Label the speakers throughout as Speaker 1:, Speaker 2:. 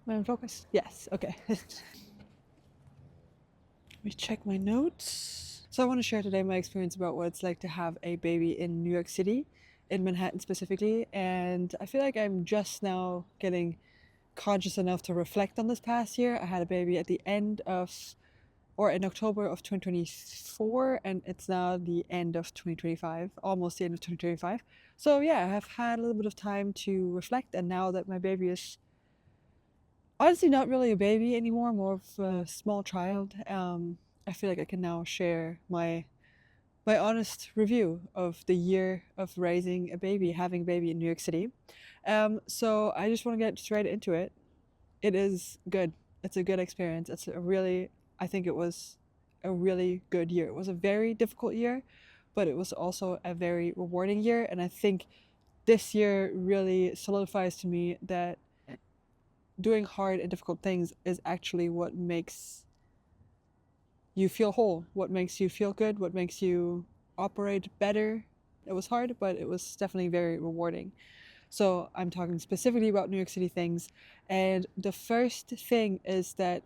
Speaker 1: Am I in focus? Yes, okay. Let me check my notes. So I want to share today my experience about what it's like to have a baby in New York City, in Manhattan specifically. And I feel like I'm just now getting conscious enough to reflect on this past year. I had a baby at the end of, or in October of 2024, and it's now the end of 2025, almost the end of 2025. So yeah, I have had a little bit of time to reflect, and now that my baby is honestly not really a baby anymore, more of a small child, I feel like I can now share my honest review of the year of raising a baby, having a baby in New York City. So I just want to get straight into it. It is good. It's a good experience. I think it was a really good year. It was a very difficult year, but it was also a very rewarding year. And I think this year really solidifies to me that doing hard and difficult things is actually what makes you feel whole, what makes you feel good, what makes you operate better. It was hard, but it was definitely very rewarding. So I'm talking specifically about New York City things. And the first thing is that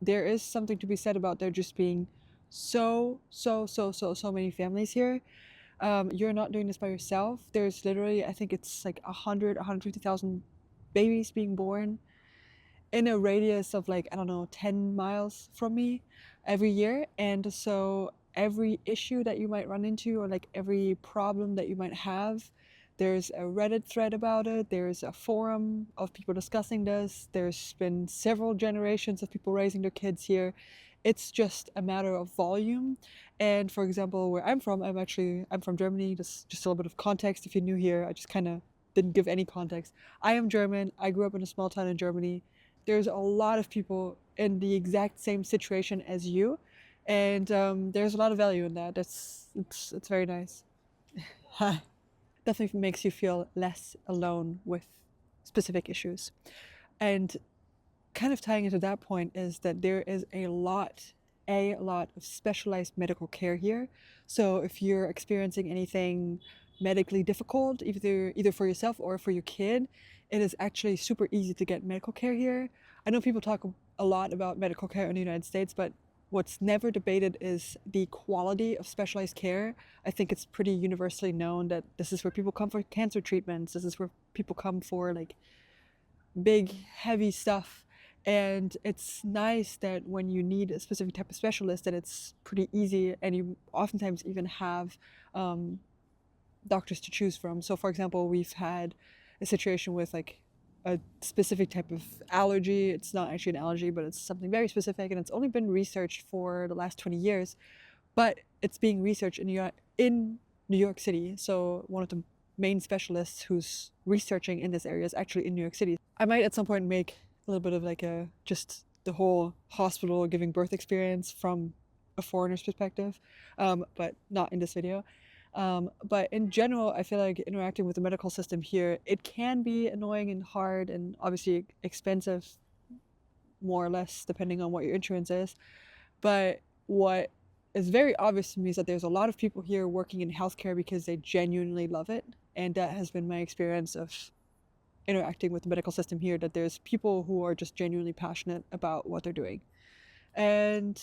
Speaker 1: there is something to be said about there just being so many families here. You're not doing this by yourself. There's literally, I think it's like 150,000 babies being born in a radius of like, I don't know, 10 miles from me every year. And so every issue that you might run into, or like every problem that you might have, there's a Reddit thread about it. There's a forum of people discussing this. There's been several generations of people raising their kids here. It's just a matter of volume. And for example, where I'm from Germany. Just a little bit of context. If you're new here, I just kind of didn't give any context. I am German. I grew up in a small town in Germany. There's a lot of people in the exact same situation as you, and there's a lot of value in that. It's very nice. Definitely makes you feel less alone with specific issues. And kind of tying into that point is that there is a lot of specialized medical care here. So if you're experiencing anything medically difficult, either for yourself or for your kid, it is actually super easy to get medical care here. I know people talk a lot about medical care in the United States, but what's never debated is the quality of specialized care. I think it's pretty universally known that this is where people come for cancer treatments. This is where people come for like big, heavy stuff. And it's nice that when you need a specific type of specialist, that it's pretty easy, and you oftentimes even have doctors to choose from. So, for example, we've had a situation with like a specific type of allergy. It's not actually an allergy, but it's something very specific, and it's only been researched for the last 20 years. But it's being researched in New York City. So one of the main specialists who's researching in this area is actually in New York City. I might at some point make a little bit of like just the whole hospital giving birth experience from a foreigner's perspective, but not in this video. But in general, I feel like interacting with the medical system here, it can be annoying and hard and obviously expensive, more or less, depending on what your insurance is. But what is very obvious to me is that there's a lot of people here working in healthcare because they genuinely love it. And that has been my experience of interacting with the medical system here, that there's people who are just genuinely passionate about what they're doing. And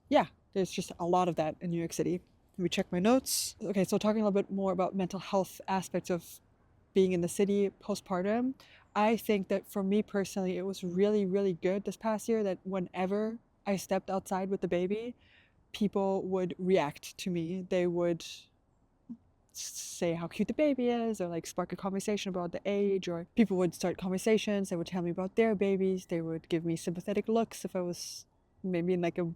Speaker 1: yeah, there's just a lot of that in New York City. Let me check my notes. Okay, so talking a little bit more about mental health aspects of being in the city postpartum, I think that for me personally, it was really, really good this past year that whenever I stepped outside with the baby, people would react to me. They would say how cute the baby is, or like spark a conversation about the age, or people would start conversations. They would tell me about their babies. They would give me sympathetic looks if I was maybe in like a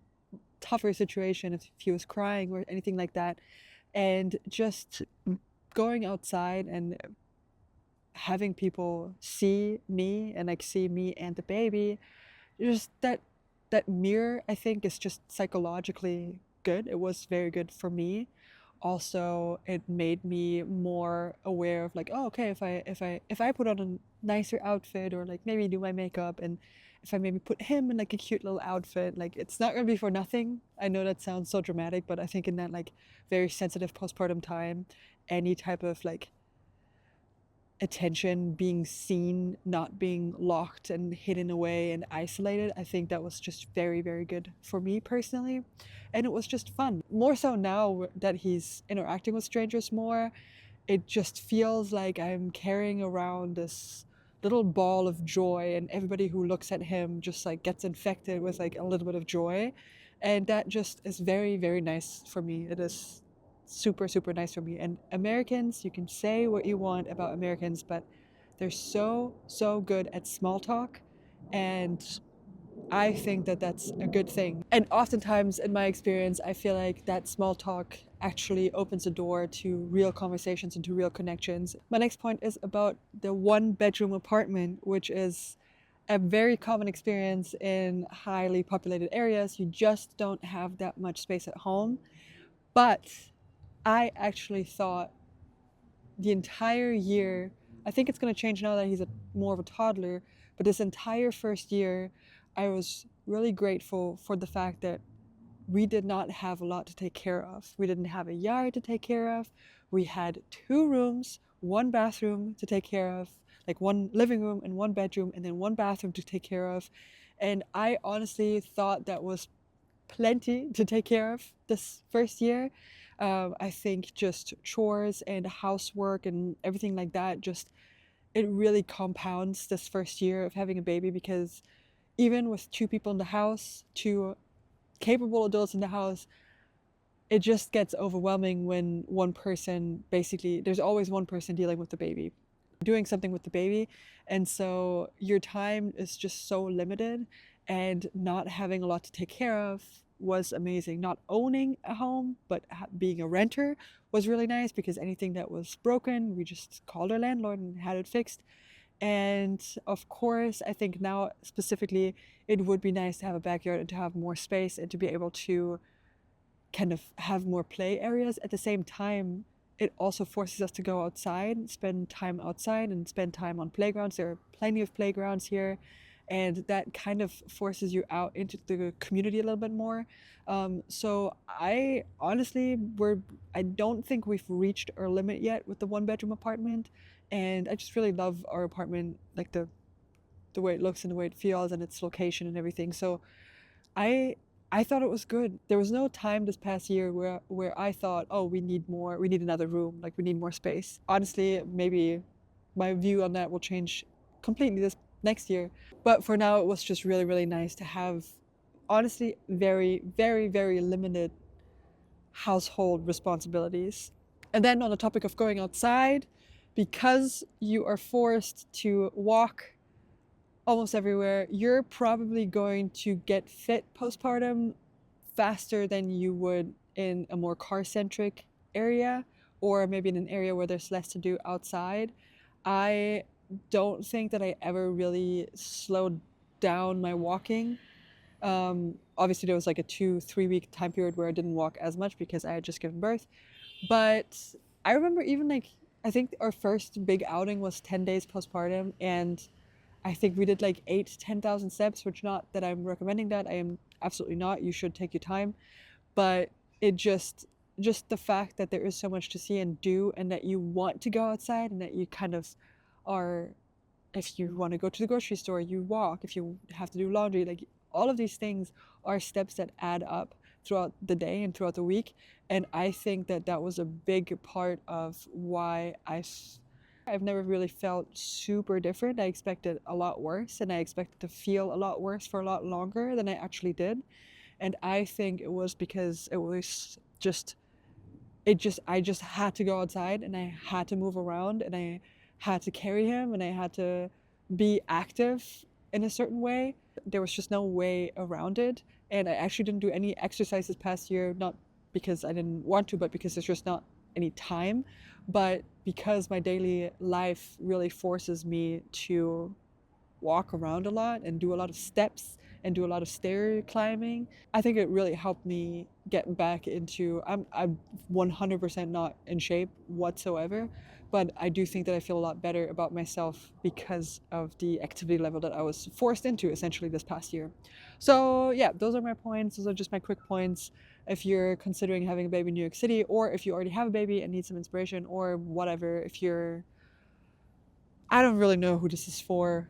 Speaker 1: tougher situation, if he was crying or anything like that. And just going outside and having people see me and like see me and the baby, just that mirror, I think, is just psychologically good. It was very good for me. Also, it made me more aware of like, oh, okay, if I put on a nicer outfit, or like maybe do my makeup, and if I maybe put him in like a cute little outfit, like it's not gonna be for nothing. I know that sounds so dramatic, but I think in that like very sensitive postpartum time, any type of like attention, being seen, not being locked and hidden away and isolated. I think that was just very, very good for me personally. And it was just fun. More so now that he's interacting with strangers more, it just feels like I'm carrying around this little ball of joy, and everybody who looks at him just like gets infected with like a little bit of joy. And that just is very, very nice for me. It is super, super nice for me. And Americans, you can say what you want about Americans, but they're so, so good at small talk. And I think that that's a good thing. And oftentimes, in my experience, I feel like that small talk actually opens the door to real conversations and to real connections. My next point is about the one bedroom apartment, which is a very common experience in highly populated areas. You just don't have that much space at home. But I actually thought the entire year, I think it's going to change now that he's more of a toddler, but this entire first year, I was really grateful for the fact that we did not have a lot to take care of. We didn't have a yard to take care of. We had 2 rooms, 1 bathroom to take care of, like 1 living room and 1 bedroom, and then 1 bathroom to take care of. And I honestly thought that was plenty to take care of this first year. I think just chores and housework and everything like that, just it really compounds this first year of having a baby, because even with 2 people in the house, 2 capable adults in the house, it just gets overwhelming when one person, basically, there's always one person dealing with the baby, doing something with the baby. And so your time is just so limited, and not having a lot to take care of was amazing. Not owning a home, but being a renter was really nice, because anything that was broken, we just called our landlord and had it fixed. And of course, I think now specifically, it would be nice to have a backyard and to have more space and to be able to kind of have more play areas. At the same time, it also forces us to go outside, spend time outside, and spend time on playgrounds. There are plenty of playgrounds here, and that kind of forces you out into the community a little bit more. So I honestly, I don't think we've reached our limit yet with the 1 bedroom apartment, and I just really love our apartment, like the way it looks and the way it feels and its location and everything. So I I thought it was good. There was no time this past year where I thought, oh, we need more, we need another room, like we need more space. Honestly, maybe my view on that will change completely this next year. But for now, it was just really, really nice to have, honestly, very, very, very limited household responsibilities. And then on the topic of going outside, because you are forced to walk almost everywhere, you're probably going to get fit postpartum faster than you would in a more car-centric area, or maybe in an area where there's less to do outside. I don't think that I ever really slowed down my walking. Obviously, there was like a 2-3 week time period where I didn't walk as much because I had just given birth. But I remember even like, I think our first big outing was 10 days postpartum, and I think we did like 8-10,000 steps, which, not that I'm recommending that. I am absolutely not. You should take your time. But it just the fact that there is so much to see and do, and that you want to go outside, and that you kind of are, if you want to go to the grocery store, you walk. If you have to do laundry, like all of these things are steps that add up throughout the day and throughout the week. And I think that that was a big part of why I've never really felt super different. I expected a lot worse, and I expected to feel a lot worse for a lot longer than I actually did. And I think it was because it was just, I just had to go outside, and I had to move around, and I had to carry him, and I had to be active in a certain way. There was just no way around it. And I actually didn't do any exercise this past year, not because I didn't want to, but because there's just not any time. But because my daily life really forces me to walk around a lot and do a lot of steps and do a lot of stair climbing, I think it really helped me get back into, I'm 100% not in shape whatsoever, but I do think that I feel a lot better about myself because of the activity level that I was forced into essentially this past year. So yeah, those are my points. Those are just my quick points. If you're considering having a baby in New York City, or if you already have a baby and need some inspiration, or whatever, if you're I don't really know who this is for.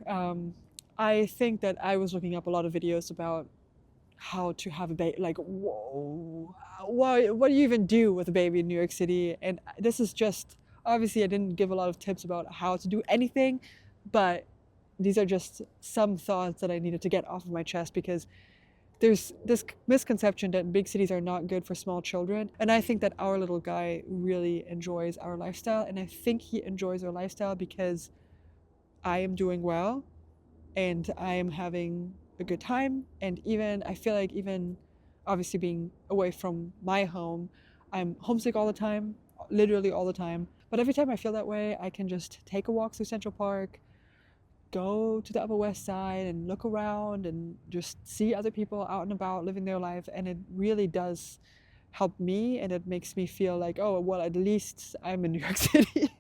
Speaker 1: I think that I was looking up a lot of videos about how to have a baby. Like, whoa, what do you even do with a baby in New York City? And this is just, obviously, I didn't give a lot of tips about how to do anything, but these are just some thoughts that I needed to get off of my chest because there's this misconception that big cities are not good for small children. And I think that our little guy really enjoys our lifestyle. And I think he enjoys our lifestyle because I am doing well and I am having a good time. And even, I feel like, even obviously being away from my home, I'm homesick all the time, literally all the time. But every time I feel that way, I can just take a walk through Central Park, go to the Upper West Side and look around and just see other people out and about living their life. And it really does help me, and it makes me feel like, oh, well, at least I'm in New York City.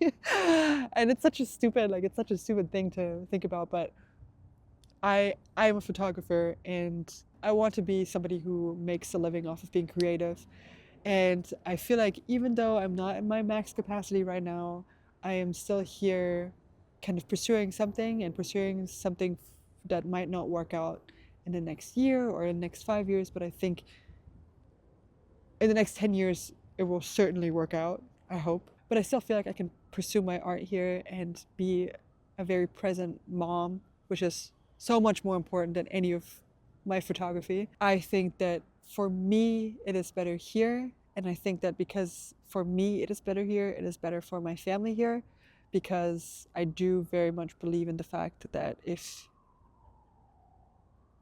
Speaker 1: And it's such a stupid, like, it's such a stupid thing to think about, but I'm a photographer and I want to be somebody who makes a living off of being creative. And I feel like even though I'm not in my max capacity right now, I am still here kind of pursuing something and pursuing something that might not work out in the next year or in the next 5 years, but I think in the next 10 years, it will certainly work out, I hope. But I still feel like I can pursue my art here and be a very present mom, which is so much more important than any of my photography. I think that for me, it is better here. And I think that because for me, it is better here, it is better for my family here. Because I do very much believe in the fact that if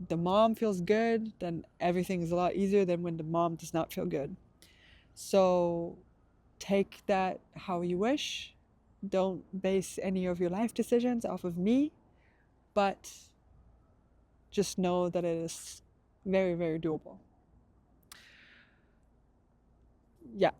Speaker 1: the mom feels good, then everything is a lot easier than when the mom does not feel good. So take that how you wish. Don't base any of your life decisions off of me, but just know that it is very, very doable. Yeah.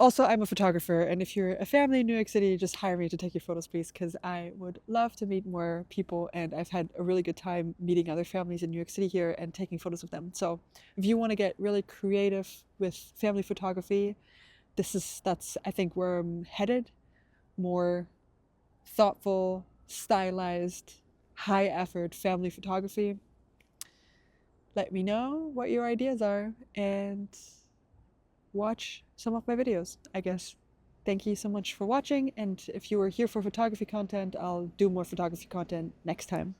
Speaker 1: Also, I'm a photographer, and if you're a family in New York City, just hire me to take your photos, please, because I would love to meet more people, and I've had a really good time meeting other families in New York City here and taking photos of them. So if you want to get really creative with family photography, that's I think where I'm headed. More thoughtful, stylized, high effort family photography. Let me know what your ideas are and watch some of my videos, I guess. Thank you so much for watching, and if you were here for photography content, I'll do more photography content next time.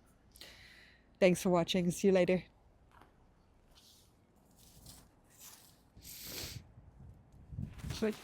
Speaker 1: Thanks for watching. See you later. Switch.